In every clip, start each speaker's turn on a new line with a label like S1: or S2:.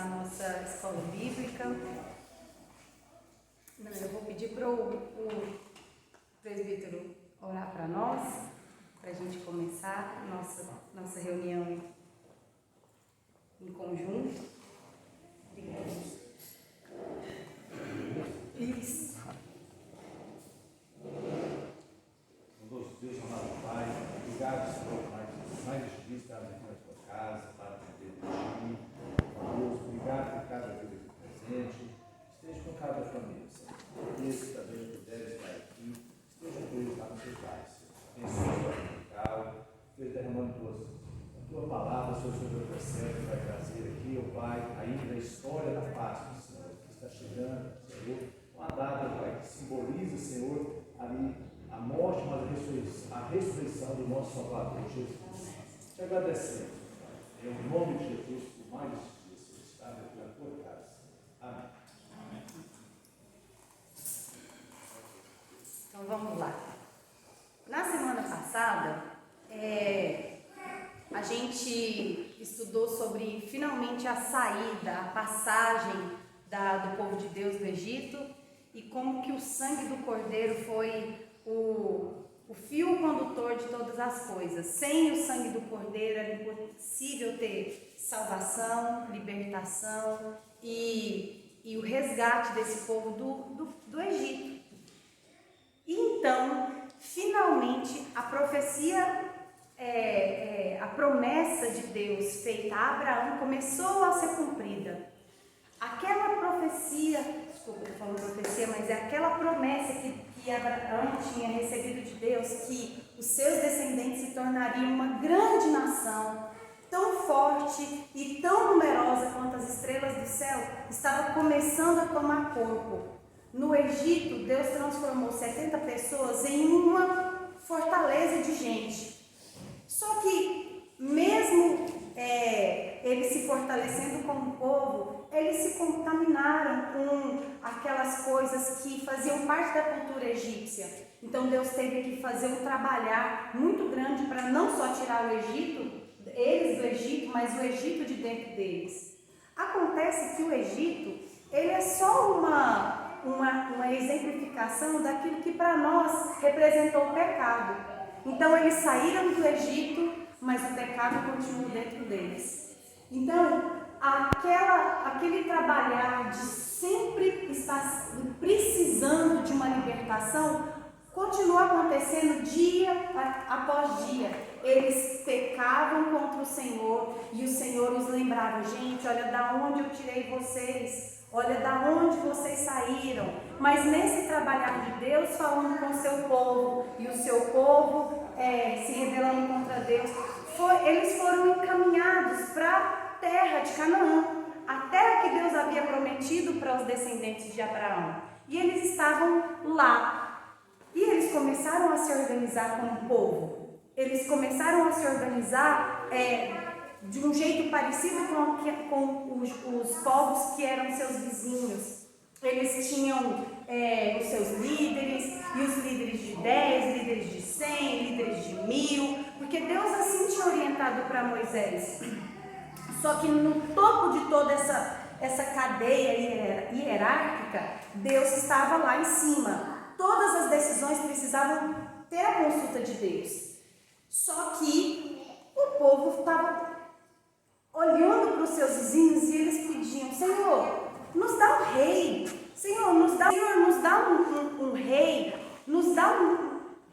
S1: começar a nossa escola bíblica. Eu vou pedir para o presbítero orar para nós, para a gente começar a nossa reunião em conjunto. Isso.
S2: Bondoso Deus, amado Pai, obrigado, Senhor, mais de estar aqui na tua casa, para poder ti. Deus, obrigado por cada vida aqui presente. Esteja com cada família, Senhor. Esse também puder estar aqui, esteja com eles lá no teu Pai, Senhor. Abençoa a musical, esteja derramando a tua palavra sobre o teu processo que vai trazer aqui, ó Pai, ainda a história da Páscoa, Senhor, que está chegando, Senhor. Uma data, Pai, que simboliza, Senhor, ali a morte, mas a ressurreição do nosso Salvador, Jesus. Te agradecemos, Pai, em nome de Jesus, por mais dias, Senhor, estar aqui na tua casa. Amém.
S1: Então vamos lá. Na semana passada, a gente estudou sobre finalmente a saída, a passagem do povo de Deus do Egito e como que o sangue do Cordeiro foi o fio condutor de todas as coisas. Sem o sangue do Cordeiro era impossível ter salvação, libertação e o resgate desse povo do Egito. E então, finalmente, a profecia, a promessa de Deus feita a Abraão começou a ser cumprida. Aquela profecia, desculpa, eu estou falando profecia, mas é aquela promessa que Abraão tinha recebido de Deus, que os seus descendentes se tornariam uma grande nação, tão forte e tão numerosa quanto as estrelas do céu, estava começando a tomar corpo. No Egito, Deus transformou 70 pessoas em uma fortaleza de gente. Só que, mesmo eles se fortalecendo como povo, eles se contaminaram com aquelas coisas que faziam parte da cultura egípcia. Então Deus teve que fazer um trabalhar muito grande para não só tirar eles do Egito, mas o Egito de dentro deles. Acontece que o Egito, ele é só uma exemplificação daquilo que para nós representou o pecado. Então eles saíram do Egito, mas o pecado continuou dentro deles. Então, aquele trabalhar de sempre estar precisando de uma libertação continua acontecendo dia após dia. Eles pecavam contra o Senhor e o Senhor os lembrava: gente, olha da onde eu tirei vocês, olha da onde vocês saíram. Mas nesse trabalhar de Deus falando com o seu povo e o seu povo se rebelando contra Deus, eles foram encaminhados para a terra de Canaã, a terra que Deus havia prometido para os descendentes de Abraão. E eles estavam lá. E eles começaram a se organizar como povo. Eles começaram a se organizar de um jeito parecido com os povos que eram seus vizinhos. Eles tinham os seus líderes, e os líderes de 10, líderes de 100, líderes de 1000, porque Deus assim tinha orientado para Moisés. Só que no topo de toda essa cadeia hierárquica, Deus estava lá em cima. Todas as decisões precisavam ter a consulta de Deus. Só que o povo estava olhando para os seus vizinhos e eles pediam: Senhor, nos dá um rei. Senhor, nos dá um rei. Nos dá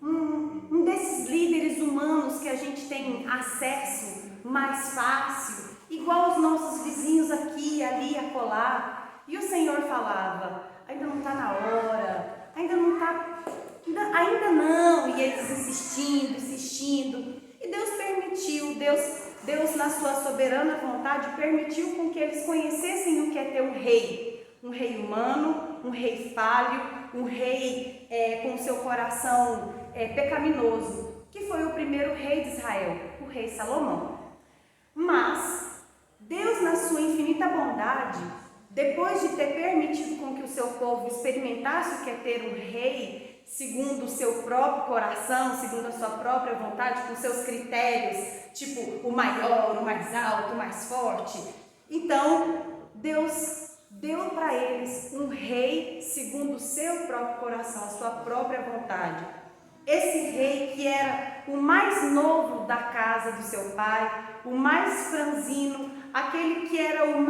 S1: um desses líderes humanos que a gente tem acesso mais fácil, igual os nossos vizinhos aqui, ali, acolá. E o Senhor falava: ainda não está na hora, ainda não. E eles insistindo. E Deus permitiu, Deus na sua soberana vontade permitiu com que eles conhecessem o que é ter um rei humano, um rei falho, um rei com seu coração pecaminoso, que foi o primeiro rei de Israel, o rei Salomão. Mas Deus, na sua infinita bondade, depois de ter permitido com que o seu povo experimentasse o que é ter um rei segundo o seu próprio coração, segundo a sua própria vontade, com seus critérios, tipo o maior, o mais alto, o mais forte, então Deus deu para eles um rei segundo o seu próprio coração, a sua própria vontade. Esse rei que era o mais novo da casa do seu pai, o mais franzino, aquele que era o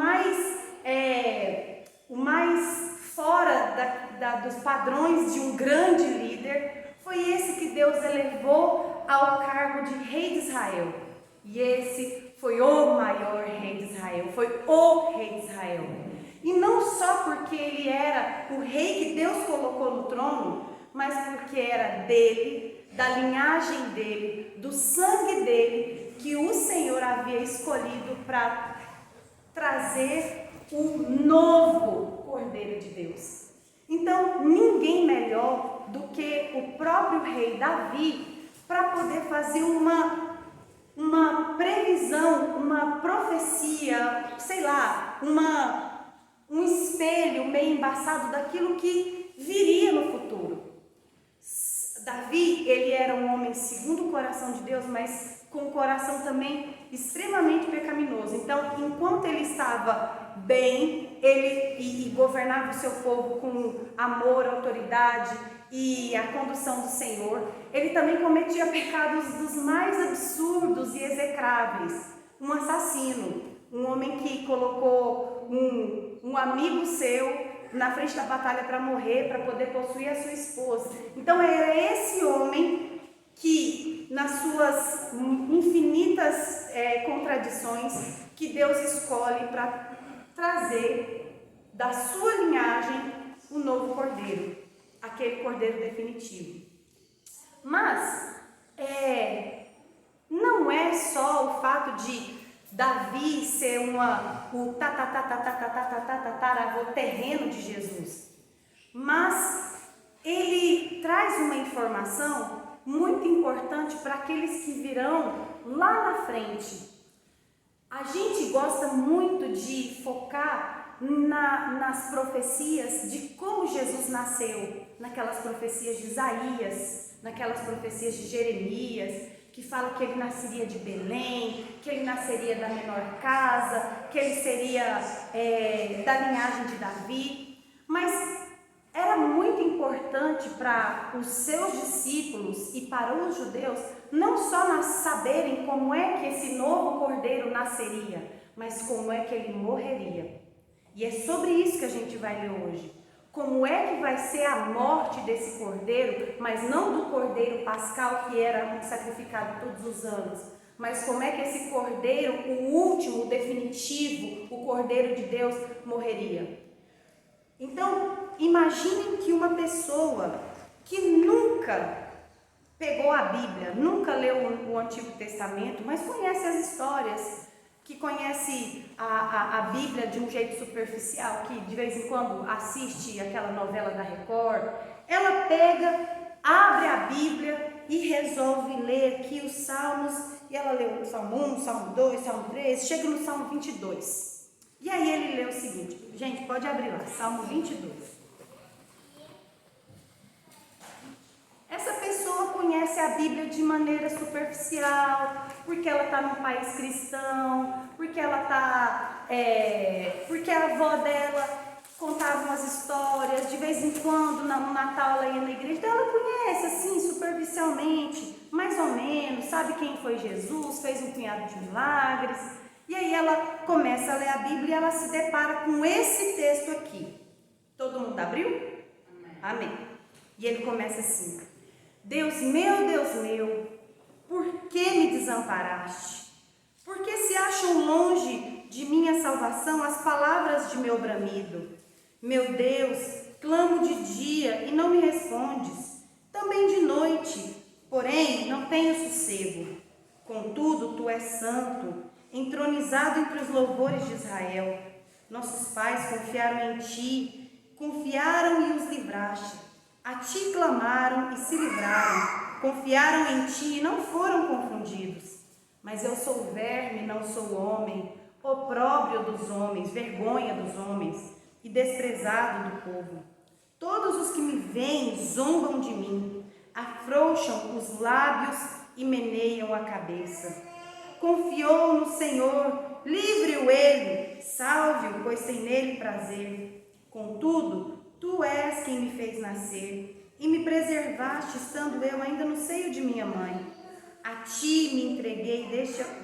S1: mais fora dos padrões de um grande líder, foi esse que Deus elevou ao cargo de rei de Israel. E esse foi o maior rei de Israel, foi o rei de Israel. E não só porque ele era o rei que Deus colocou no trono, mas porque era dele, da linhagem dele, do sangue dele, que o Senhor havia escolhido para trazer o novo Cordeiro de Deus. Então, ninguém melhor do que o próprio rei Davi para poder fazer uma previsão, uma profecia, sei lá, um espelho meio embaçado daquilo que viria no futuro. Davi, ele era um homem segundo o coração de Deus, mas com um coração também extremamente pecaminoso. Então, enquanto ele estava bem, ele governava o seu povo com amor, autoridade e a condução do Senhor, ele também cometia pecados dos mais absurdos e execráveis. Um assassino, um homem que colocou um amigo seu na frente da batalha para morrer, para poder possuir a sua esposa. Então era esse homem que, nas suas infinitas contradições, que Deus escolhe para trazer da sua linhagem o novo cordeiro, aquele cordeiro definitivo. Mas não é só o fato de Davi ser o tataravô terreno de Jesus, mas ele traz uma informação muito importante para aqueles que virão lá na frente. A gente gosta muito de focar nas profecias de como Jesus nasceu, naquelas profecias de Isaías, naquelas profecias de Jeremias, que fala que ele nasceria de Belém, que ele nasceria da menor casa, que ele seria da linhagem de Davi. Mas era muito importante para os seus discípulos e para os judeus, não só saberem como é que esse novo cordeiro nasceria, mas como é que ele morreria. E é sobre isso que a gente vai ler hoje. Como é que vai ser a morte desse cordeiro, mas não do cordeiro pascal que era sacrificado todos os anos, mas como é que esse cordeiro, o último, o definitivo, o cordeiro de Deus, morreria. Então, imaginem que uma pessoa que nunca pegou a Bíblia, nunca leu o Antigo Testamento, mas conhece as histórias, que conhece a Bíblia de um jeito superficial, que de vez em quando assiste aquela novela da Record, ela pega, abre a Bíblia e resolve ler aqui os Salmos, e ela lê o Salmo 1, Salmo 2, Salmo 3, chega no Salmo 22. E aí ele lê o seguinte, gente, pode abrir lá, Salmo 22. Essa pessoa conhece a Bíblia de maneira superficial, porque ela está num país cristão, porque porque a avó dela contava umas histórias, de vez em quando, no Natal ela ia na igreja, então ela conhece assim, superficialmente, mais ou menos, sabe quem foi Jesus, fez um punhado de milagres, e aí ela começa a ler a Bíblia e ela se depara com esse texto aqui. Todo mundo abriu? Amém. E ele começa assim: Deus meu, por que me desamparaste? Por que se acham longe de minha salvação as palavras de meu bramido? Meu Deus, clamo de dia e não me respondes, também de noite, porém não tenho sossego. Contudo, tu és santo, entronizado entre os louvores de Israel. Nossos pais confiaram em ti, confiaram e os livraste. A ti clamaram e se livraram, confiaram em ti e não foram confundidos. Mas eu sou verme, não sou homem, opróbrio dos homens, vergonha dos homens e desprezado do povo. Todos os que me veem zombam de mim, afrouxam os lábios e meneiam a cabeça. Confiou no Senhor, livre-o ele, Salve-o, pois tem nele prazer. Contudo, tu és quem me fez nascer e me preservaste, estando eu ainda no seio de minha mãe. A ti me entreguei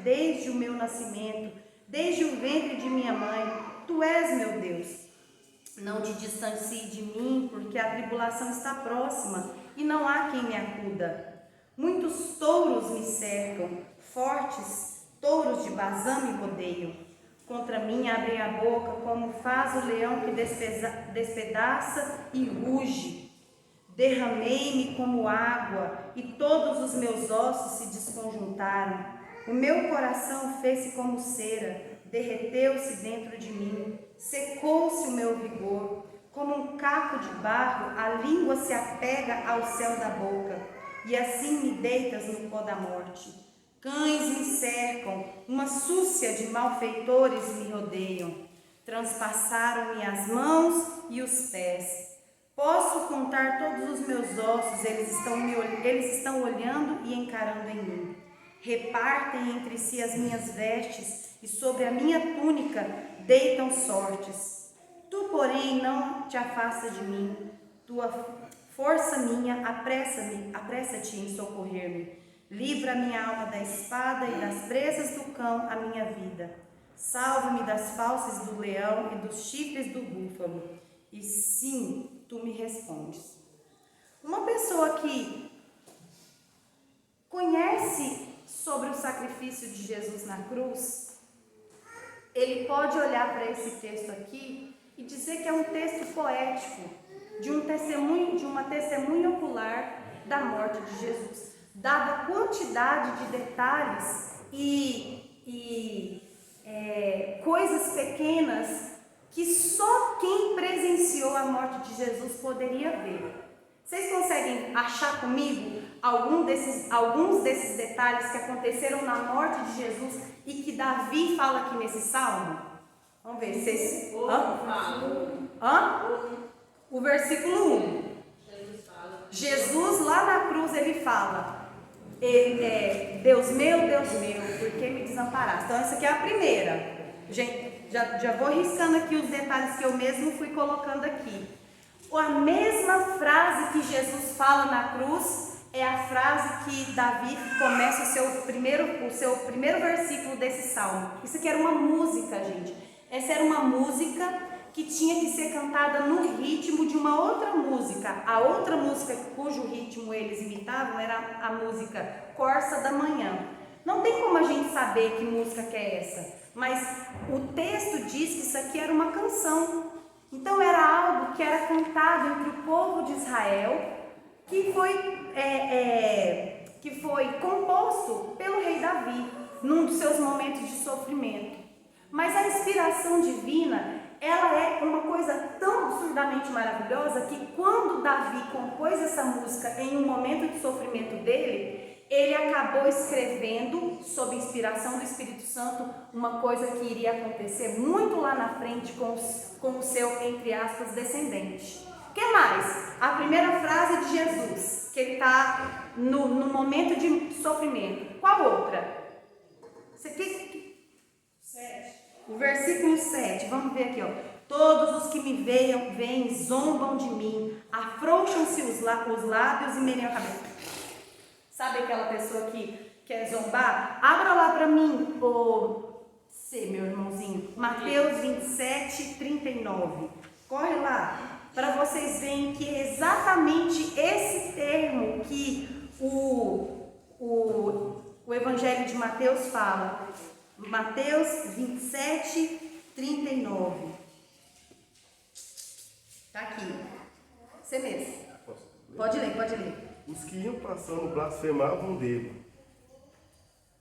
S1: desde o meu nascimento, desde o ventre de minha mãe. Tu és meu Deus. Não te distancie de mim, porque a tribulação está próxima e não há quem me acuda. Muitos touros me cercam, fortes touros de Bazã me rodeiam. Contra mim abrem a boca, como faz o leão que despedaça e ruge. Derramei-me como água, e todos os meus ossos se desconjuntaram. O meu coração fez-se como cera, derreteu-se dentro de mim, secou-se o meu vigor. Como um caco de barro, a língua se apega ao céu da boca, e assim me deitas no pó da morte. Cães me cercam, uma súcia de malfeitores me rodeiam. Transpassaram-me as mãos e os pés. Posso contar todos os meus ossos, eles estão olhando e encarando em mim. Repartem entre si as minhas vestes, e sobre a minha túnica deitam sortes. Tu, porém, não te afastas de mim. Tua força minha, apressa-te em socorrer-me. Livra a minha alma da espada e das presas do cão a minha vida. Salva-me das fauces do leão e dos chifres do búfalo. E sim, tu me respondes. Uma pessoa que conhece sobre o sacrifício de Jesus na cruz, ele pode olhar para esse texto aqui e dizer que é um texto poético, de uma testemunha ocular da morte de Jesus, dada a quantidade de detalhes e coisas pequenas que só quem presenciou a morte de Jesus poderia ver. Vocês conseguem achar comigo alguns desses detalhes que aconteceram na morte de Jesus e que Davi fala aqui nesse salmo? Vamos ver. Vocês... O versículo 1. Jesus lá na cruz ele fala: Deus meu, por que me desamparaste? Então essa aqui é a primeira. Gente, já vou riscando aqui os detalhes que eu mesmo fui colocando aqui. A mesma frase que Jesus fala na cruz é a frase que Davi começa o seu primeiro versículo desse salmo. Isso aqui era uma música, gente. Essa era uma música que tinha que ser cantada no ritmo de uma outra música. A outra música cujo ritmo eles imitavam era a música Corsa da Manhã. Não tem como a gente saber que música que é essa, mas o texto diz que isso aqui era uma canção. Então era algo que era cantado entre o povo de Israel, que foi composto pelo rei Davi, num dos seus momentos de sofrimento. Mas a inspiração divina, ela é uma coisa tão absurdamente maravilhosa que quando Davi compôs essa música em um momento de sofrimento dele, ele acabou escrevendo, sob inspiração do Espírito Santo, uma coisa que iria acontecer muito lá na frente com o seu, entre aspas, descendente. O que mais? A primeira frase de Jesus, que ele está no momento de sofrimento. Qual outra? Você quer... 7. O versículo 7, vamos ver aqui, ó. Todos os que me veem zombam de mim, afrouxam-se os lábios e meneiam a cabeça. Sabe aquela pessoa que quer zombar? Abra lá para mim, meu irmãozinho, Mateus 27, 39. Corre lá, para vocês verem que é exatamente esse termo que o Evangelho de Mateus fala. Mateus 27, 39. Está aqui. Você mesmo. Pode ler.
S3: Os que iam passando blasfemavam dele,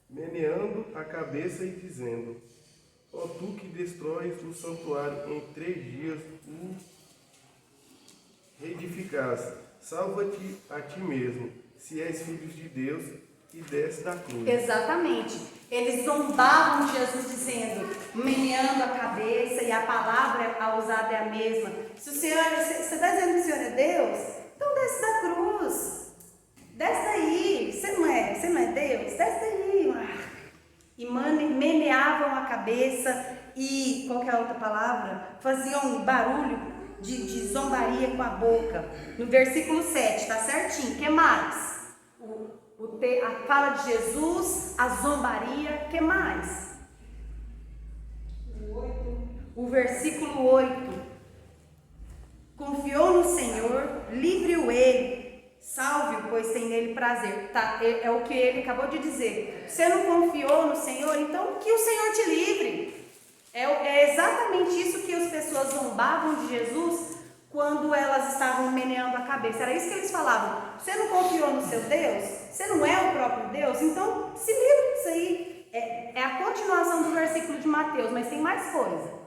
S3: meneando a cabeça e dizendo: ó tu que destróis o santuário em 3 dias, o reedificaste, salva-te a ti mesmo, se és filho de Deus, e desce da cruz.
S1: Exatamente. Eles zombavam de Jesus dizendo, meneando a cabeça, e a palavra usada é a mesma. Se o Senhor, você está dizendo que o Senhor é Deus? Então desce da cruz. Desce daí. Você não é Deus? Desce daí. E meneavam a cabeça e, qual que é a outra palavra? Faziam um barulho de zombaria com a boca. No versículo 7, tá certinho. O que mais? A fala de Jesus, a zombaria, o que mais? O versículo 8. Confiou no Senhor, livre-o ele, salve-o, pois tem nele prazer. Tá, é o que ele acabou de dizer. Você não confiou no Senhor, então que o Senhor te livre. É exatamente isso que as pessoas zombavam de Jesus quando elas estavam meneando a cabeça. Era isso que eles falavam. Você não confiou no seu Deus? Você não é o próprio Deus? Então se livre disso aí. É a continuação do versículo de Mateus, mas tem mais coisa.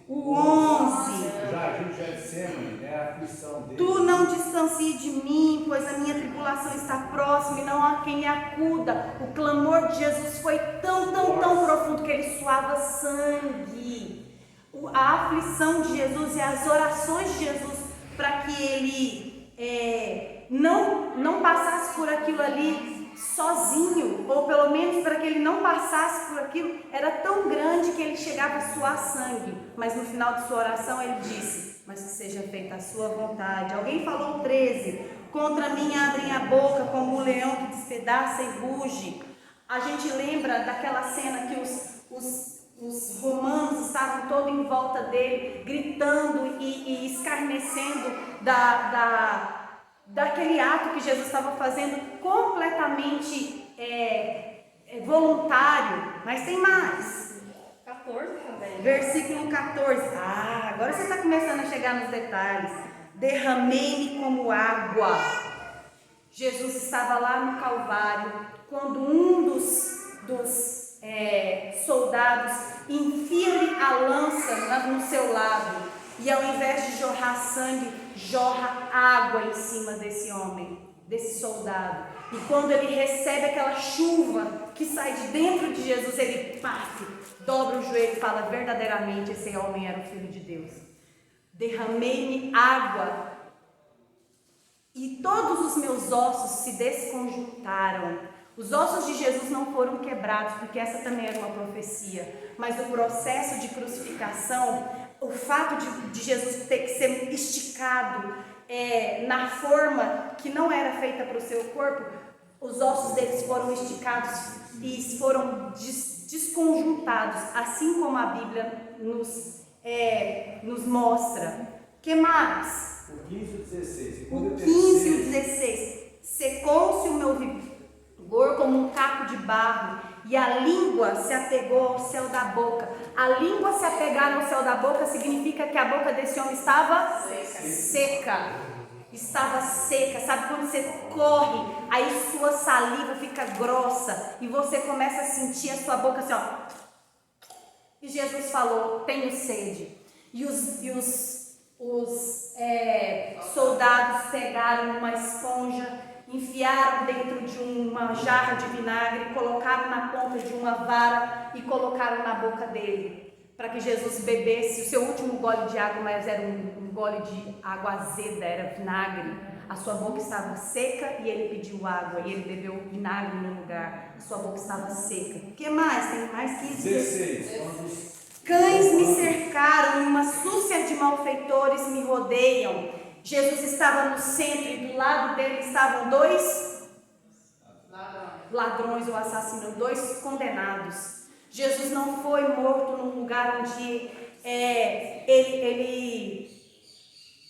S1: O 11.
S2: Jardim de Getsemane, é a aflição dele.
S1: Tu não distancie de mim, pois a minha tribulação está próxima e não há quem me acuda. O clamor de Jesus foi tão profundo que ele suava sangue. A aflição de Jesus e as orações de Jesus para que ele não passasse por aquilo ali sozinho, ou pelo menos para que ele não passasse por aquilo, era tão grande que ele chegava a suar sangue. Mas no final de sua oração ele disse: mas que seja feita a sua vontade. Alguém falou 13: contra mim abrem a boca como um leão que despedaça e ruge. A gente lembra daquela cena que os romanos estavam todos em volta dele, gritando e escarnecendo daquele ato que Jesus estava fazendo, completamente voluntário. Mas tem mais.
S4: 14 também.
S1: Versículo 14. Agora você está começando a chegar nos detalhes. Derramei-me como água. Jesus estava lá no Calvário, quando um dos soldados enfia-lhe a lança no seu lado, e ao invés de jorrar sangue, jorra água em cima desse homem, desse soldado. E quando ele recebe aquela chuva que sai de dentro de Jesus, ele dobra o joelho e fala: verdadeiramente esse homem era o Filho de Deus. Derramei-me água e todos os meus ossos se desconjuntaram. Os ossos de Jesus não foram quebrados, porque essa também era uma profecia, mas o processo de crucificação, o fato de Jesus ter que ser esticado na forma que não era feita para o seu corpo, os ossos deles foram esticados e foram desconjuntados, assim como a Bíblia nos mostra. O que mais?
S2: O 15 e o 16.
S1: O 15 e o 16. Secou-se o meu vigor como um caco de barro, e a língua se apegou ao céu da boca. A língua se apegar ao céu da boca significa que a boca desse homem estava seca. Estava seca. Sabe quando você corre, aí sua saliva fica grossa e você começa a sentir a sua boca assim, ó. E Jesus falou: tenho sede. E os soldados pegaram uma esponja, enfiaram dentro de uma jarra de vinagre, colocaram na ponta de uma vara e colocaram na boca dele, para que Jesus bebesse o seu último gole de água, mas era um gole de água azeda, era vinagre. A sua boca estava seca e ele pediu água, e ele bebeu vinagre no lugar. A sua boca estava seca. O que mais? Tem mais 15
S2: 16.
S1: Cães me cercaram, uma súcia de malfeitores me rodeiam. Jesus estava no centro e do lado dele estavam dois ladrões ou assassinos, dois condenados. Jesus não foi morto num lugar onde ele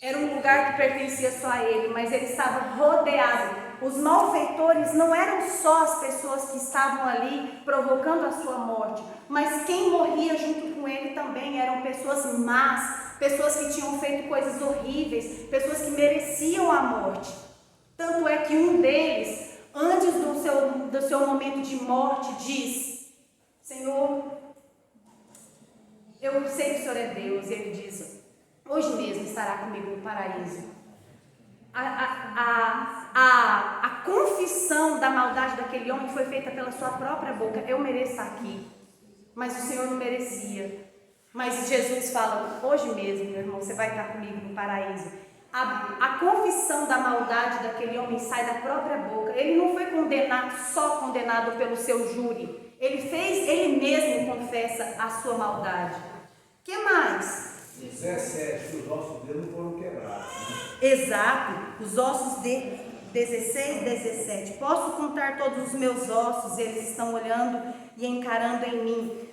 S1: era um lugar que pertencia só a ele, mas ele estava rodeado. Os malfeitores não eram só as pessoas que estavam ali provocando a sua morte, mas quem morria junto com ele também eram pessoas más, pessoas que tinham feito coisas horríveis, pessoas que mereciam a morte. Tanto é que um deles, antes do seu momento de morte, diz: Senhor, eu sei que o Senhor é Deus. E ele diz: hoje mesmo estará comigo no paraíso. A confissão da maldade daquele homem foi feita pela sua própria boca. Eu mereço estar aqui, mas o Senhor não merecia. Mas Jesus fala: hoje mesmo, meu irmão, você vai estar comigo no paraíso. A confissão da maldade daquele homem sai da própria boca. Ele não foi só condenado pelo seu júri. Ele mesmo confessa a sua maldade. O que mais?
S2: 17, os ossos dele não foram quebrados. Né?
S1: Exato, os ossos de 16, 17. Posso contar todos os meus ossos, eles estão olhando e encarando em mim.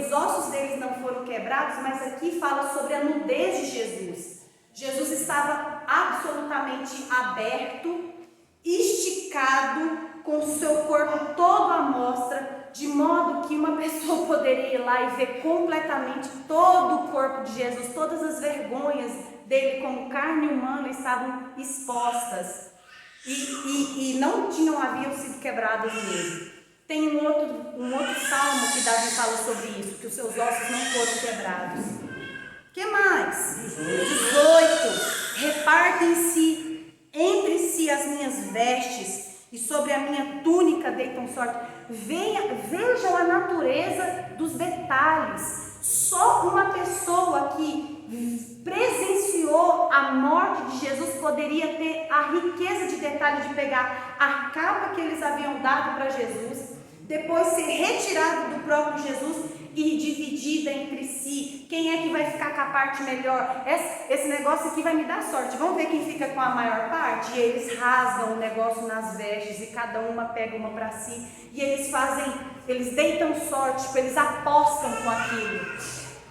S1: Os ossos deles não foram quebrados, mas aqui fala sobre a nudez de Jesus. Jesus estava absolutamente aberto, esticado, com o seu corpo todo à mostra, de modo que uma pessoa poderia ir lá e ver completamente todo o corpo de Jesus, todas as vergonhas dele como carne humana estavam expostas e não haviam sido quebradas mesmo. Tem um outro salmo que Davi fala sobre isso, que os seus ossos não foram quebrados. O que mais? 18. Repartem-se entre si as minhas vestes, e sobre a minha túnica deitam sorte. Vejam a natureza dos detalhes. Só uma pessoa que presenciou a morte de Jesus poderia ter a riqueza de detalhes de pegar a capa que eles haviam dado para Jesus, depois ser retirado do próprio Jesus e dividida entre si. Quem é que vai ficar com a parte melhor? Esse negócio aqui vai me dar sorte. Vamos ver quem fica com a maior parte? E eles rasgam o negócio nas vestes e cada uma pega uma para si. E eles deitam sorte, tipo, eles apostam com aquilo.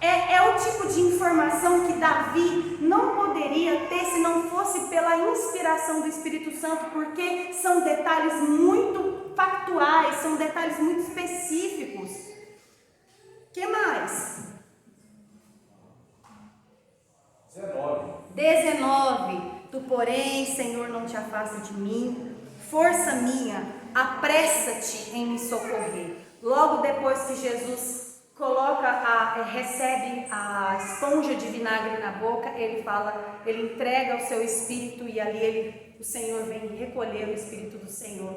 S1: É o tipo de informação que Davi não poderia ter se não fosse pela inspiração do Espírito Santo, porque são detalhes muito factuais, são detalhes muito específicos. O que mais? 19. Tu, porém, Senhor, não te afasta de mim, força minha, apressa-te em me socorrer. Logo depois que Jesus recebe a esponja de vinagre na boca, ele entrega o seu espírito e ali o Senhor vem recolher o espírito do Senhor.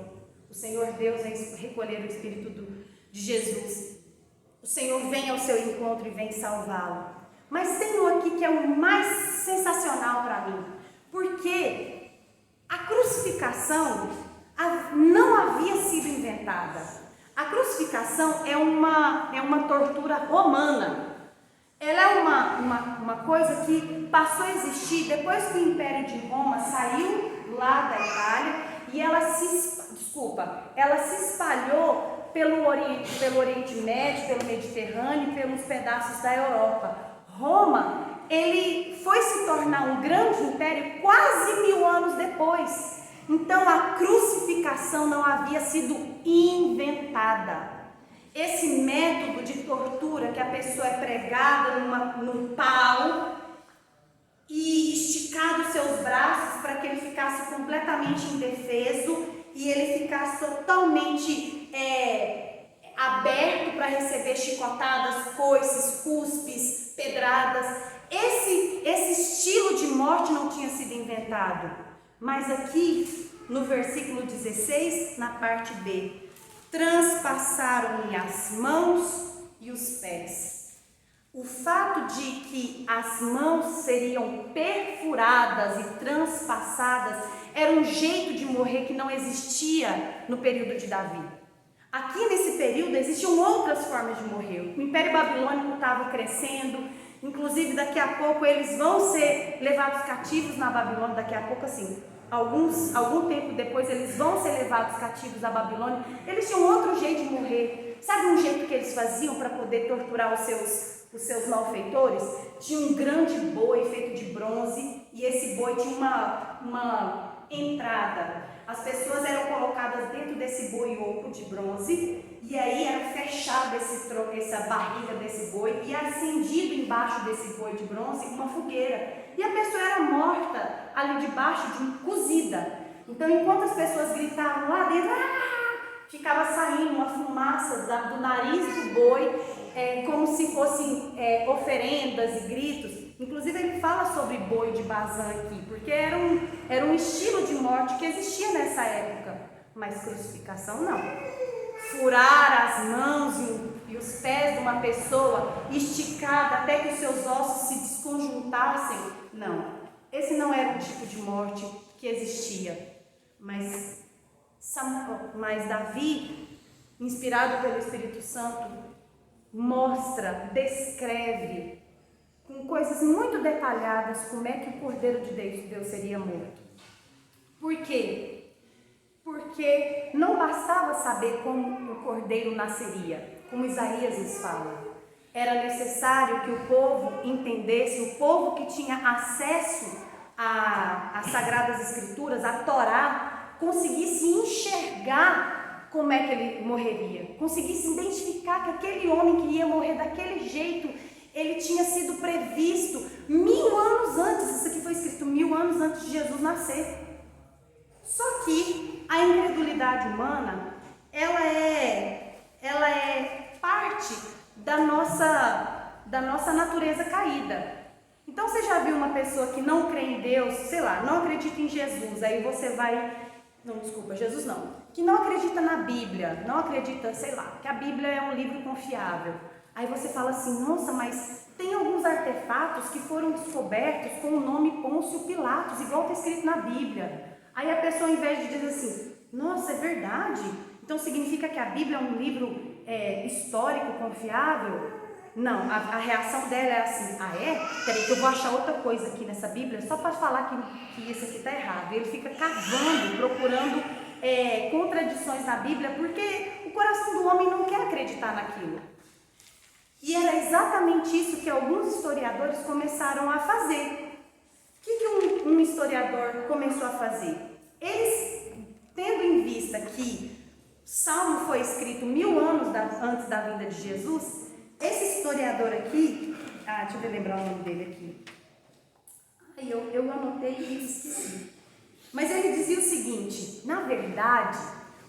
S1: O Senhor Deus vem recolher o espírito de Jesus. O Senhor vem ao seu encontro e vem salvá-lo. Mas tem um aqui que é o mais sensacional para mim, porque a crucificação não havia sido inventada. A crucificação é uma tortura romana. Ela é uma coisa que passou a existir depois que o Império de Roma saiu lá da Itália e ela se espalhou pelo Oriente Médio, pelo Mediterrâneo e pelos pedaços da Europa. Roma, ele foi se tornar um grande império quase 1000 anos depois. Então a crucificação não havia sido inventada. Esse método de tortura que a pessoa é pregada num pau e esticado os seus braços para que ele ficasse completamente indefeso e ele ficasse totalmente aberto para receber chicotadas, coices, cuspes, pedradas. Esse estilo de morte não tinha sido inventado. Mas aqui no versículo 16, na parte B, transpassaram-me as mãos e os pés. O fato de que as mãos seriam perfuradas e transpassadas era um jeito de morrer que não existia no período de Davi. Aqui nesse período existiam outras formas de morrer. O Império Babilônico estava crescendo, inclusive daqui a pouco eles vão ser levados cativos na Babilônia, daqui a pouco assim, algum tempo depois eles vão ser levados cativos à Babilônia. Eles tinham outro jeito de morrer. Sabe um jeito que eles faziam para poder torturar os seus malfeitores? Tinha um grande boi feito de bronze e esse boi tinha uma entrada. As pessoas eram colocadas dentro desse boi oco de bronze e aí era fechada essa barriga desse boi e acendido embaixo desse boi de bronze uma fogueira. E a pessoa era morta ali debaixo cozida. Então, enquanto as pessoas gritavam lá dentro, ficava saindo uma fumaça do nariz do boi, como se fossem oferendas e gritos. Inclusive ele fala sobre boi de Bazã aqui, porque era um estilo de morte que existia nessa época, mas crucificação não. Furar as mãos e os pés de uma pessoa esticada até que os seus ossos se desconjuntassem, não. Esse não era o tipo de morte que existia, mas Davi inspirado pelo Espírito Santo, mostra, descreve com coisas muito detalhadas como é que o Cordeiro de Deus seria morto. Por quê? Porque não bastava saber como o Cordeiro nasceria, como Isaías nos fala. Era necessário que o povo entendesse, o povo que tinha acesso às Sagradas Escrituras, à Torá, conseguisse enxergar como é que ele morreria, conseguisse identificar que aquele homem que ia morrer daquele jeito, ele tinha sido previsto 1000 anos antes. Isso aqui foi escrito 1000 anos antes de Jesus nascer. Só que a incredulidade humana, ela é parte da nossa natureza caída. Então você já viu uma pessoa que não crê em Deus, sei lá, não acredita em Jesus, aí você vai... Não, desculpa, Jesus não. Que não acredita na Bíblia, não acredita, sei lá, que a Bíblia é um livro confiável. Aí você fala assim, nossa, mas tem alguns artefatos que foram descobertos com o nome Pôncio Pilatos, igual está escrito na Bíblia. Aí a pessoa, ao invés de dizer assim, nossa, é verdade? Então significa que a Bíblia é um livro histórico confiável? Não, a reação dela é assim, ah é? Peraí que eu vou achar outra coisa aqui nessa Bíblia só para falar que isso aqui está errado. E ele fica cavando, procurando contradições na Bíblia, porque o coração do homem não quer acreditar naquilo. E era exatamente isso que alguns historiadores começaram a fazer. O que um historiador começou a fazer? Eles, tendo em vista que Salmo foi escrito 1000 anos antes da vinda de Jesus, esse historiador aqui, deixa eu lembrar o nome dele aqui. Eu anotei e esqueci. Mas ele dizia o seguinte, na verdade,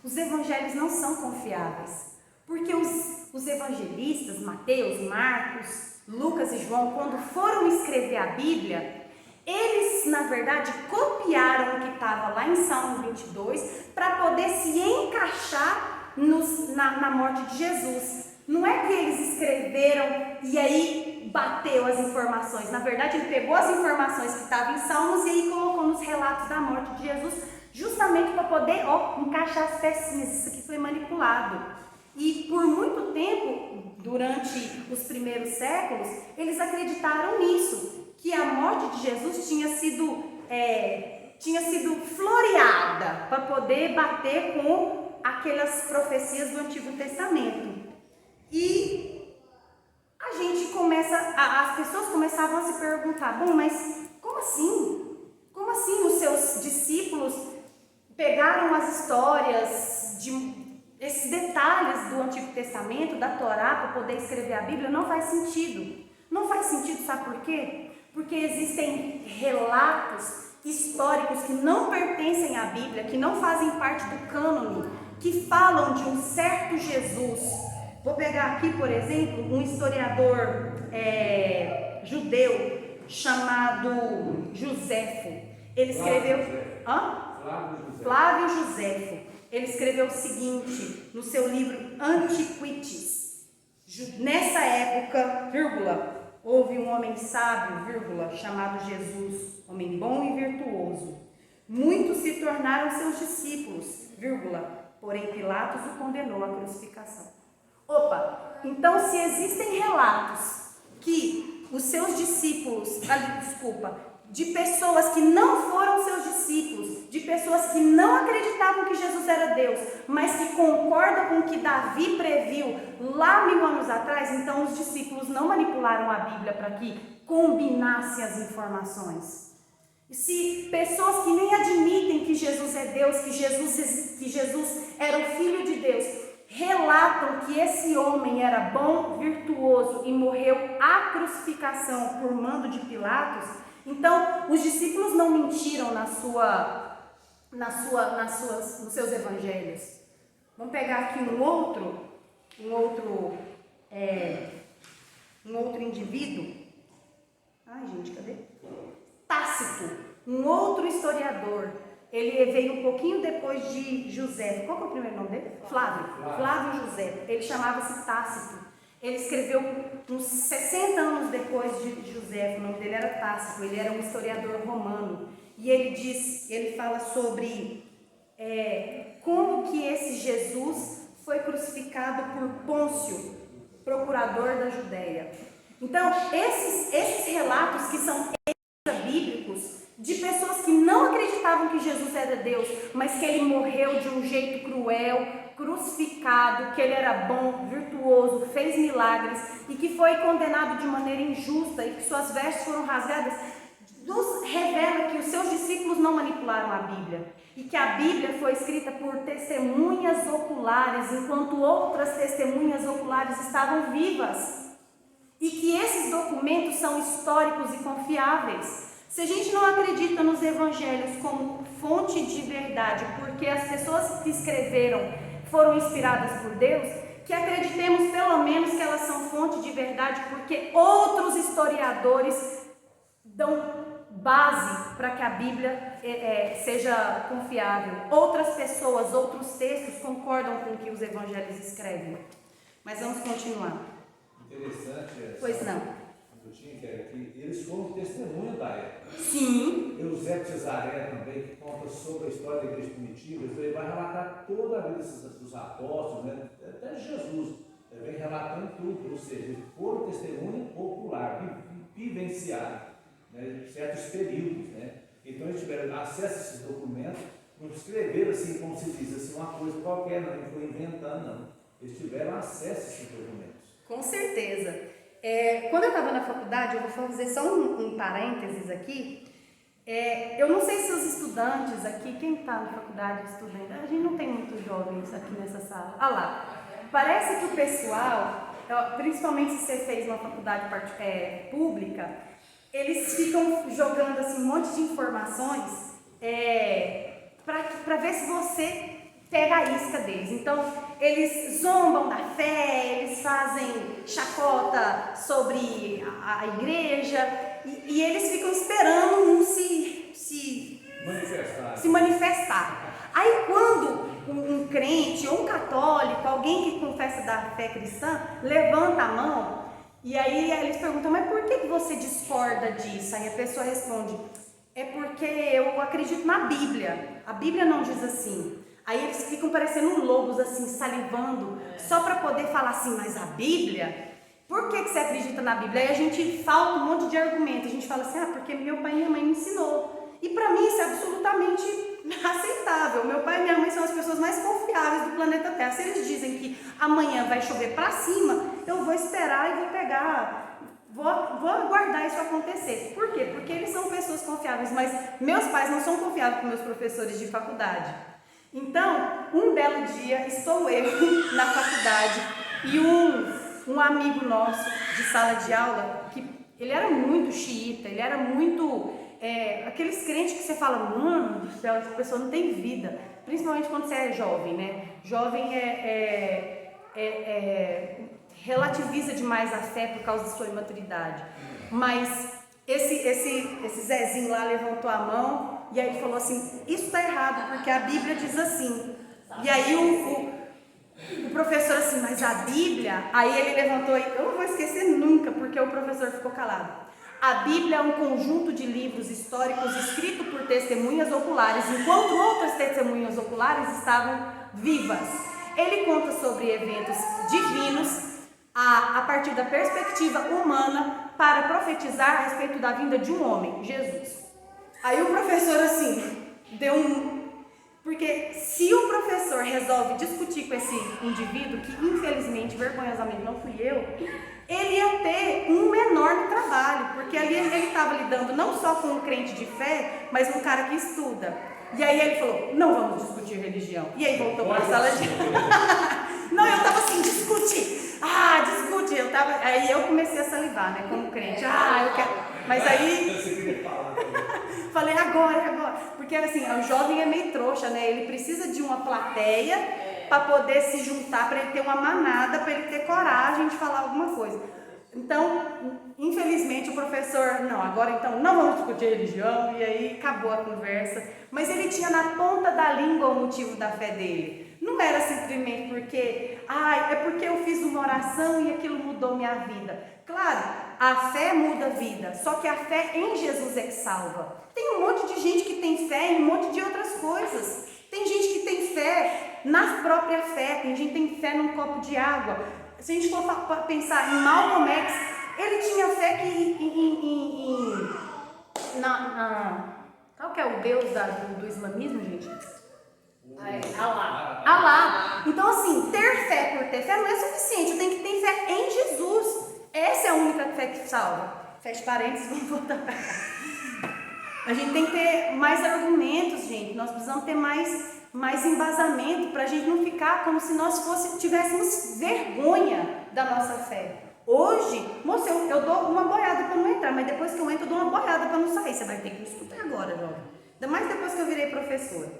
S1: os evangelhos não são confiáveis, porque os evangelistas, Mateus, Marcos, Lucas e João, quando foram escrever a Bíblia, eles, na verdade, copiaram o que estava lá em Salmo 22 para poder se encaixar na morte de Jesus. Não é que eles escreveram e aí bateu as informações. Na verdade, ele pegou as informações que estavam em Salmos e aí colocou nos relatos da morte de Jesus, justamente para poder encaixar as pecinhas. Isso aqui foi manipulado. E por muito tempo, durante os primeiros séculos, eles acreditaram nisso, que a morte de Jesus tinha sido floreada para poder bater com aquelas profecias do Antigo Testamento. E a gente as pessoas começavam a se perguntar, bom, mas como assim? Como assim os seus discípulos pegaram as histórias, esses detalhes do Antigo Testamento, da Torá, para poder escrever a Bíblia? Não faz sentido. Não faz sentido, sabe por quê? Porque existem relatos históricos que não pertencem à Bíblia, que não fazem parte do cânone, que falam de um certo Jesus. Vou pegar aqui, por exemplo, um historiador judeu chamado Joséfo. Ele escreveu... Flávio Joséfo. Ele escreveu o seguinte no seu livro Antiquities. Nessa época, houve um homem sábio, chamado Jesus, homem bom e virtuoso. Muitos se tornaram seus discípulos, porém Pilatos o condenou à crucificação. Então se existem relatos que os seus discípulos, de pessoas que não foram seus discípulos, de pessoas que não acreditavam que Jesus era Deus, mas que concordam com o que Davi previu lá 1000 anos atrás, então os discípulos não manipularam a Bíblia para que combinasse as informações. E se pessoas que nem admitem que Jesus é Deus, que Jesus era o Filho de Deus, relatam que esse homem era bom, virtuoso e morreu à crucificação por mando de Pilatos, então os discípulos não mentiram nos seus evangelhos. Vamos pegar aqui um outro indivíduo. Cadê? Tácito, um outro historiador. Ele veio um pouquinho depois de José. Qual que é o primeiro nome dele? Flávio José. Ele chamava-se Tácito. Ele escreveu uns 60 anos depois de José. O nome dele era Tácito. Ele era um historiador romano. E ele fala sobre como que esse Jesus foi crucificado por Pôncio, procurador da Judéia. Então, esses relatos que são bíblicos, de pessoas que não acreditavam que Jesus era Deus, mas que ele morreu de um jeito cruel, crucificado, que ele era bom, virtuoso, fez milagres e que foi condenado de maneira injusta e que suas vestes foram rasgadas, nos revela que os seus discípulos não manipularam a Bíblia e que a Bíblia foi escrita por testemunhas oculares, enquanto outras testemunhas oculares estavam vivas, e que esses documentos são históricos e confiáveis. Se a gente não acredita nos evangelhos como fonte de verdade, porque as pessoas que escreveram foram inspiradas por Deus, que acreditemos pelo menos que elas são fonte de verdade, porque outros historiadores dão base para que a Bíblia seja confiável. Outras pessoas, outros textos concordam com o que os evangelhos escrevem. Mas vamos continuar.
S2: Interessante.
S1: Pois não.
S2: Que era que eles foram testemunha da época.
S1: Sim.
S2: Eusébio de Cesaré também, que conta sobre a história da igreja primitiva, ele vai relatar toda a vida dos apóstolos, né? Até Jesus, ele vem relatando tudo, ou seja, eles foram testemunha popular, vivenciaram, né, certos períodos, né? Então eles tiveram acesso a esses documentos, não escreveram assim, como se diz, assim, uma coisa qualquer, não foi inventando, não. Eles tiveram acesso a esses documentos.
S1: Com certeza. Quando eu estava na faculdade, eu vou fazer só um parênteses aqui. Eu não sei se os estudantes aqui, quem está na faculdade estuda ainda, a gente não tem muitos jovens aqui nessa sala. Ah lá, parece que o pessoal, principalmente se você fez uma faculdade pública, eles ficam jogando assim, um monte de informações para ver se você pega a isca deles. Então, eles zombam da fé, eles fazem chacota sobre a igreja e eles ficam esperando se manifestar. Aí, quando um crente ou um católico, alguém que confessa da fé cristã, levanta a mão e aí eles perguntam, mas por que você discorda disso? Aí a pessoa responde, é porque eu acredito na Bíblia. A Bíblia não diz assim. Aí eles ficam parecendo lobos assim, salivando, só para poder falar assim, mas a Bíblia? Por que você acredita na Bíblia? Aí a gente falta um monte de argumento, a gente fala assim, porque meu pai e minha mãe me ensinou. E para mim isso é absolutamente aceitável. Meu pai e minha mãe são as pessoas mais confiáveis do planeta Terra. Se eles dizem que amanhã vai chover para cima, eu vou esperar e vou pegar, vou aguardar isso acontecer. Por quê? Porque eles são pessoas confiáveis, mas meus pais não são confiáveis com meus professores de faculdade. Então, um belo dia, estou eu na faculdade e um amigo nosso de sala de aula, que ele era muito xiita, ele era muito, aqueles crentes que você fala, mano do céu, essa pessoa não tem vida, principalmente quando você é jovem, né? Jovem relativiza demais a fé por causa da sua imaturidade, mas esse Zezinho lá levantou a mão e aí falou assim, isso está errado, porque a Bíblia diz assim. E aí o professor assim, mas a Bíblia? Aí ele levantou, eu não vou esquecer nunca, porque o professor ficou calado. A Bíblia é um conjunto de livros históricos escritos por testemunhas oculares, enquanto outras testemunhas oculares estavam vivas. Ele conta sobre eventos divinos a partir da perspectiva humana para profetizar a respeito da vinda de um homem, Jesus. Aí o professor assim, porque se o professor resolve discutir com esse indivíduo, que infelizmente, vergonhosamente não fui eu, ele ia ter um enorme trabalho, porque ali ele estava lidando não só com um crente de fé, mas um cara que estuda. E aí ele falou, não vamos discutir religião. E aí voltou para a sala de... Não, eu estava assim, discute. Aí eu comecei a salivar, né, como crente. Eu quero... Mas aí... Falei, agora. Porque assim, o jovem é meio trouxa, né? Ele precisa de uma plateia para poder se juntar, para ele ter uma manada, para ele ter coragem de falar alguma coisa. Então, infelizmente, o professor, agora então não vamos discutir religião, e aí acabou a conversa. Mas ele tinha na ponta da língua o motivo da fé dele. Não era simplesmente porque, é porque eu fiz uma oração e aquilo mudou minha vida. Claro, a fé muda a vida, só que a fé em Jesus é que salva. Tem um monte de gente que tem fé em um monte de outras coisas. Tem gente que tem fé na própria fé. A gente tem fé num copo de água. Se a gente for pensar em Malcolm X, ele tinha fé que qual que é o Deus do islamismo, gente?
S4: Alá.
S1: Alá. Então, assim, ter fé por ter fé não é suficiente. Eu tenho que ter fé em Jesus. Essa é a única fé que salva. Feche parênteses, vamos voltar para cá. A gente tem que ter mais argumentos, gente. Nós precisamos ter mais embasamento para a gente não ficar como se nós tivéssemos vergonha da nossa fé. Hoje, moça, eu dou uma boiada para não entrar, mas depois que eu entro, eu dou uma boiada para não sair. Você vai ter que me escutar agora, jovem. Ainda mais depois que eu virei professora.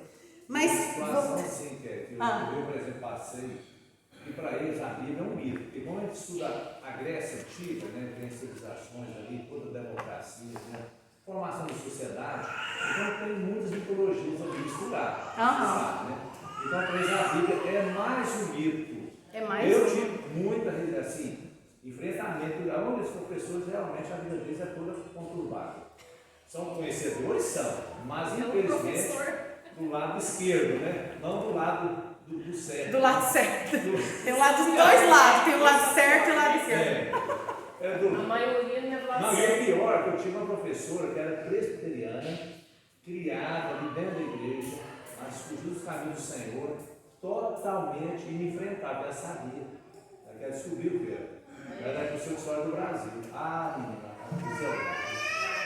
S1: Mas.
S2: Situação assim, que eu, por exemplo, passei, e para eles a Bíblia é um mito. Porque como a gente estuda a Grécia Antiga, né, tem civilizações ali, toda a democracia, né, formação da sociedade, então tem muitas mitologias ali misturadas. Sabe, né? Então, para eles a Bíblia é mais um mito. Eu tive muita, assim, enfrentamento, onde os professores realmente a vida deles é toda conturbada. São conhecedores, mas infelizmente do lado esquerdo, né? Não do lado do certo.
S1: Do lado certo. Tem o lado dos dois lados, tem o lado certo e o lado esquerdo.
S4: A maioria não é do lado
S2: não,
S4: certo.
S2: e o pior, que eu tinha uma professora que era presbiteriana, criada ali dentro da igreja, mas fugiu dos caminhos do Senhor, totalmente inenfrentável. Ela sabia, ela quer descobrir o que era. Ela é a professora de história do Brasil. Menina, só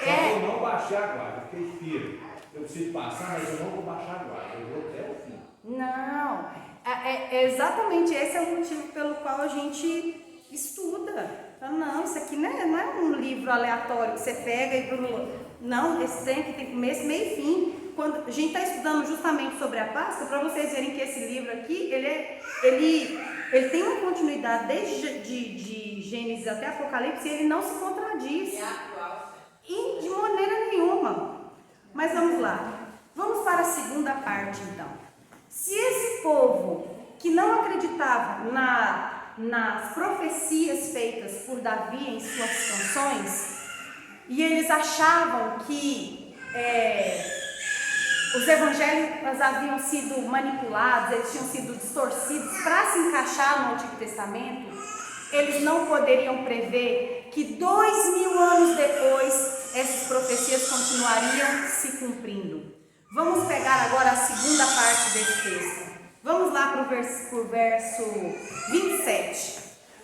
S2: que eu não baixei a guarda, eu fiquei firme. Eu preciso passar, mas eu não vou baixar a guarda, eu vou até o fim.
S1: Não, exatamente esse é o motivo pelo qual a gente estuda. Não, isso aqui não é um livro aleatório que você pega e... Não, esse tem começo, meio e fim. Quando a gente está estudando justamente sobre a Páscoa, para vocês verem que esse livro aqui, ele tem uma continuidade desde de Gênesis até Apocalipse e ele não se contradiz. E de maneira nenhuma. Mas vamos lá. Vamos para a segunda parte, então. Se esse povo que não acreditava nas profecias feitas por Davi em suas canções, e eles achavam que os evangelhos haviam sido manipulados, eles tinham sido distorcidos para se encaixar no Antigo Testamento, eles não poderiam prever que 2000 anos depois essas profecias continuariam se cumprindo. Vamos pegar agora a segunda parte desse texto. Vamos lá para o verso 27.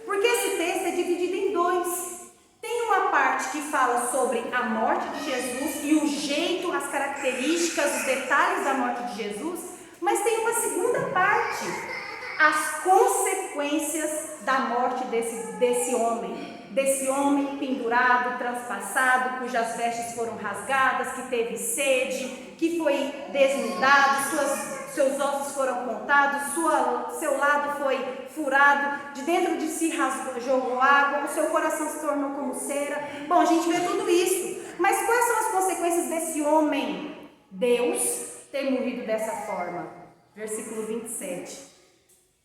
S1: Porque esse texto é dividido em dois. Tem uma parte que fala sobre a morte de Jesus e o jeito, as características, os detalhes da morte de Jesus, mas tem uma segunda parte, as consequências da morte desse homem pendurado, transpassado, cujas vestes foram rasgadas, que teve sede, que foi desnudado, seus ossos foram contados, seu lado foi furado, de dentro de si jogou água, o seu coração se tornou como cera. Bom, a gente vê tudo isso, mas quais são as consequências desse homem, Deus, ter morrido dessa forma? Versículo 27.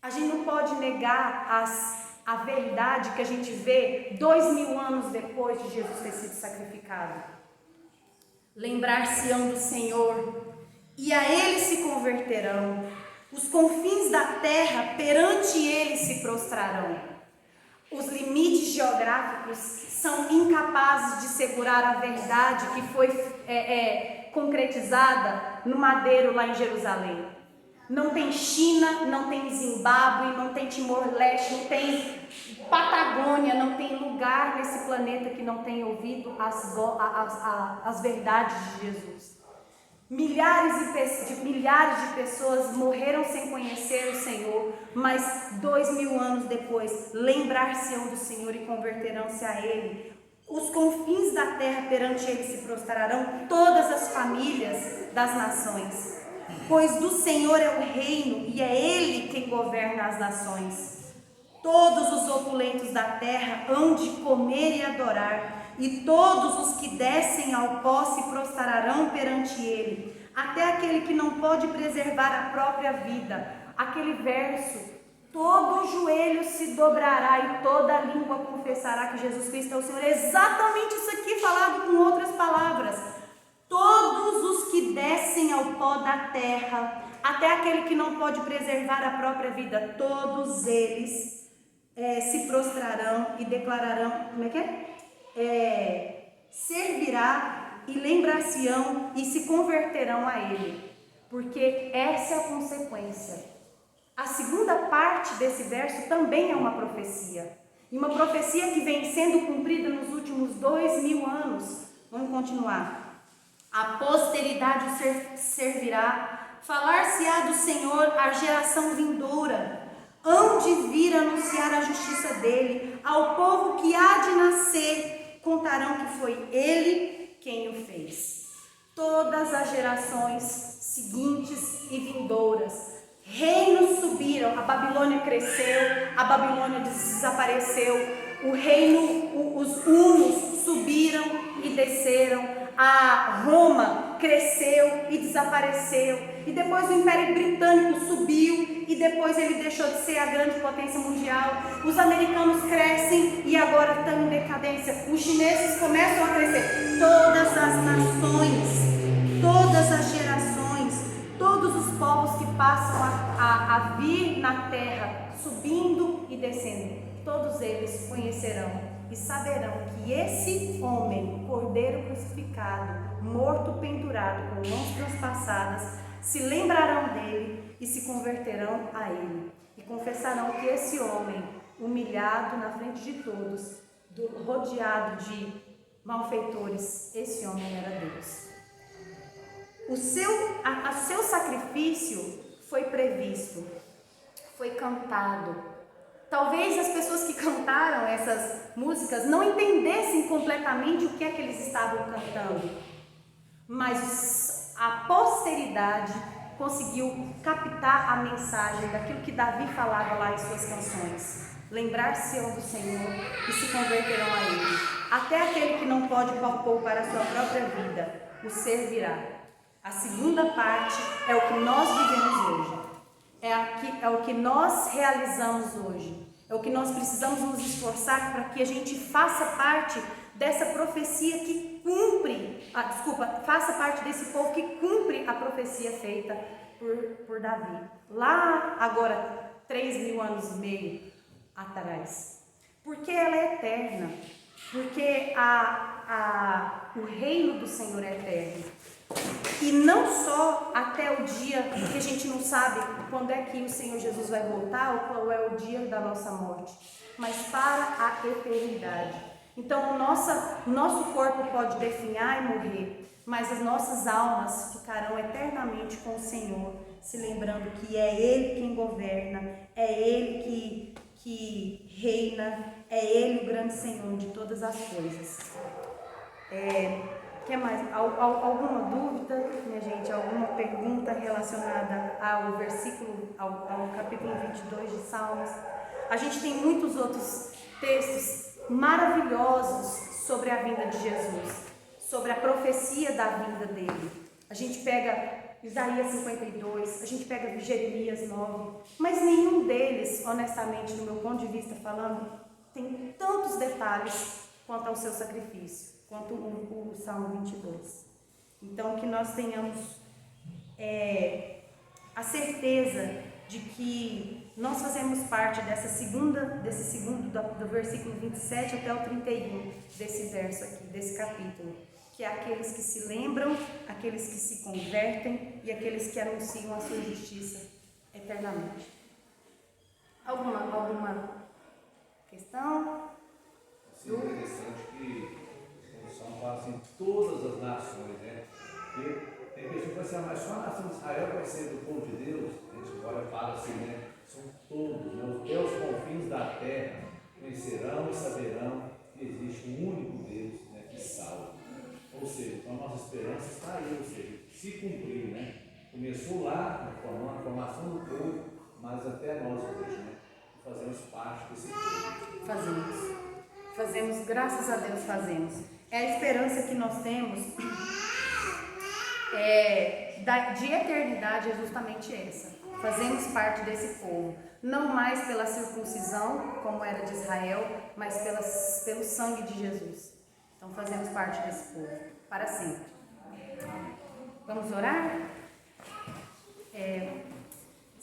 S1: A gente não pode negar a verdade que a gente vê 2000 anos depois de Jesus ter sido sacrificado. Lembrar-se-ão do Senhor, e a Ele se converterão. Os confins da terra perante Ele se prostrarão. Os limites geográficos são incapazes de segurar a verdade que foi concretizada no madeiro lá em Jerusalém. Não tem China, não tem Zimbábue, não tem Timor-Leste, não tem Patagônia, não tem lugar nesse planeta que não tenha ouvido as verdades de Jesus. Milhares de pessoas morreram sem conhecer o Senhor, mas 2000 anos depois lembrar-se-ão do Senhor e converterão-se a Ele. Os confins da terra perante Ele se prostrarão, todas as famílias das nações. Pois do Senhor é o reino e é Ele quem governa as nações. Todos os opulentos da terra hão de comer e adorar, e todos os que descem ao pó se prostrarão perante Ele, até aquele que não pode preservar a própria vida. Aquele verso, todo joelho se dobrará e toda língua confessará que Jesus Cristo é o Senhor. É exatamente isso aqui falado com outras palavras. Todos os que descem ao pó da terra, até até aquele que não pode preservar a própria vida, todos eles se prostrarão e declararão, como é que é? Servirá e lembrar-se-ão e se converterão a ele, porque essa é a consequência. A segunda parte desse verso também é uma profecia, e uma profecia que vem sendo cumprida nos últimos 2000 anos. Vamos continuar. A posteridade o servirá, falar-se-á do Senhor a geração vindoura, hão de vir anunciar a justiça dele ao povo que há de nascer, contarão que foi ele quem o fez. Todas as gerações seguintes e vindouras, reinos subiram, a Babilônia cresceu, a Babilônia desapareceu, o reino, os hunos subiram e desceram, a Roma cresceu e desapareceu, e depois o Império Britânico subiu e depois ele deixou de ser a grande potência mundial. Os americanos crescem e agora estão em decadência. Os chineses começam a crescer. Todas as nações, todas as gerações, todos os povos que passam a vir na terra, subindo e descendo, todos eles conhecerão e saberão que esse homem, cordeiro crucificado, morto pendurado, com mãos transpassadas, se lembrarão dele e se converterão a ele. E confessarão que esse homem, humilhado na frente de todos, rodeado de malfeitores, esse homem era Deus. O seu sacrifício foi previsto, foi cantado. Talvez as pessoas que cantaram essas músicas não entendessem completamente o que é que eles estavam cantando, mas a posteridade conseguiu captar a mensagem daquilo que Davi falava lá em suas canções. Lembrar-se-ão do Senhor e se converterão a ele. Até aquele que não pode poupar a sua própria vida, o servirá. A segunda parte é o que nós vivemos hoje. É o que nós realizamos hoje. É o que nós precisamos nos esforçar para que a gente faça parte dessa profecia que cumpre, faça parte desse povo que cumpre a profecia feita por Davi. Lá agora, 3.000 anos e meio atrás. Porque ela é eterna. Porque o reino do Senhor é eterno. E não só até o dia que a gente não sabe quando é que o Senhor Jesus vai voltar ou qual é o dia da nossa morte, mas para a eternidade. Então o nosso corpo pode definhar e morrer, mas as nossas almas ficarão eternamente com o Senhor, se lembrando que é Ele quem governa, é Ele que reina, é Ele o grande Senhor de todas as coisas. Quer mais? Alguma dúvida, minha gente? Alguma pergunta relacionada ao versículo, ao capítulo 22 de Salmos? A gente tem muitos outros textos maravilhosos sobre a vinda de Jesus, sobre a profecia da vinda dele. A gente pega Isaías 52, a gente pega Jeremias 9, mas nenhum deles, honestamente, do meu ponto de vista falando, tem tantos detalhes quanto ao seu sacrifício, quanto o Salmo 22. Então, que nós tenhamos a certeza de que nós fazemos parte desse segundo, do versículo 27 até o 31, desse verso aqui, desse capítulo, que é aqueles que se lembram, aqueles que se convertem e aqueles que anunciam a sua justiça eternamente. Alguma questão?
S2: É interessante que o Salmo fala assim, todas as nações, né? Porque tem pessoas que vai ser, mas só a nação de Israel vai ser do povo de Deus. A gente agora fala assim, né? São todos, né? Até os confins da terra conhecerão e saberão que existe um único Deus, né? Que salva. Ou seja, então a nossa esperança está aí, ou seja, se cumprir, né? Começou lá na formação do povo, mas até nós hoje, né? Fazemos parte desse povo.
S1: Fazemos, graças a Deus fazemos. É a esperança que nós temos de eternidade, é justamente essa. Fazemos parte desse povo, não mais pela circuncisão, como era de Israel, mas pelo sangue de Jesus. Então fazemos parte desse povo, para sempre. Vamos orar?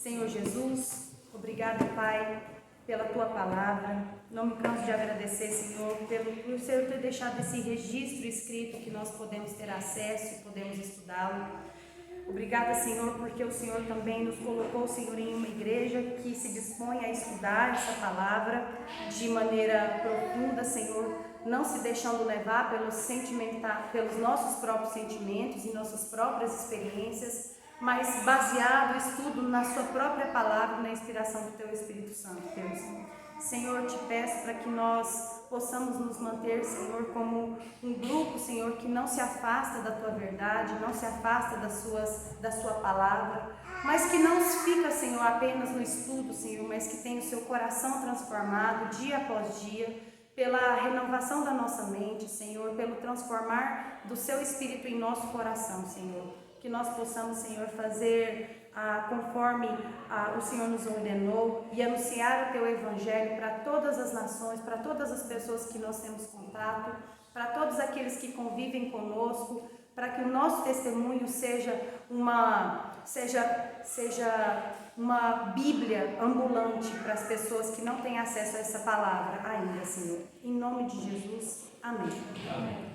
S1: Senhor Jesus, obrigado, Pai, pela Tua palavra. Não me canso de agradecer, Senhor, por Senhor ter deixado esse registro escrito que nós podemos ter acesso e podemos estudá-lo. Obrigada, Senhor, porque o Senhor também nos colocou, Senhor, em uma igreja que se dispõe a estudar essa palavra de maneira profunda, Senhor, não se deixando levar pelos nossos próprios sentimentos e nossas próprias experiências, mas baseado o estudo na sua própria palavra, na inspiração do Teu Espírito Santo, Deus. Senhor, te peço para que nós possamos nos manter, Senhor, como um grupo, Senhor, que não se afasta da Tua verdade, não se afasta da Sua palavra, mas que não fica, Senhor, apenas no estudo, Senhor, mas que tem o seu coração transformado dia após dia, pela renovação da nossa mente, Senhor, pelo transformar do Seu Espírito em nosso coração, Senhor. Que nós possamos, Senhor, fazer conforme o Senhor nos ordenou e anunciar o Teu Evangelho para todas as nações, para todas as pessoas que nós temos contato, para todos aqueles que convivem conosco, para que o nosso testemunho seja uma Bíblia ambulante para as pessoas que não têm acesso a essa palavra ainda, Senhor. Em nome de Jesus, amém.
S2: Amém.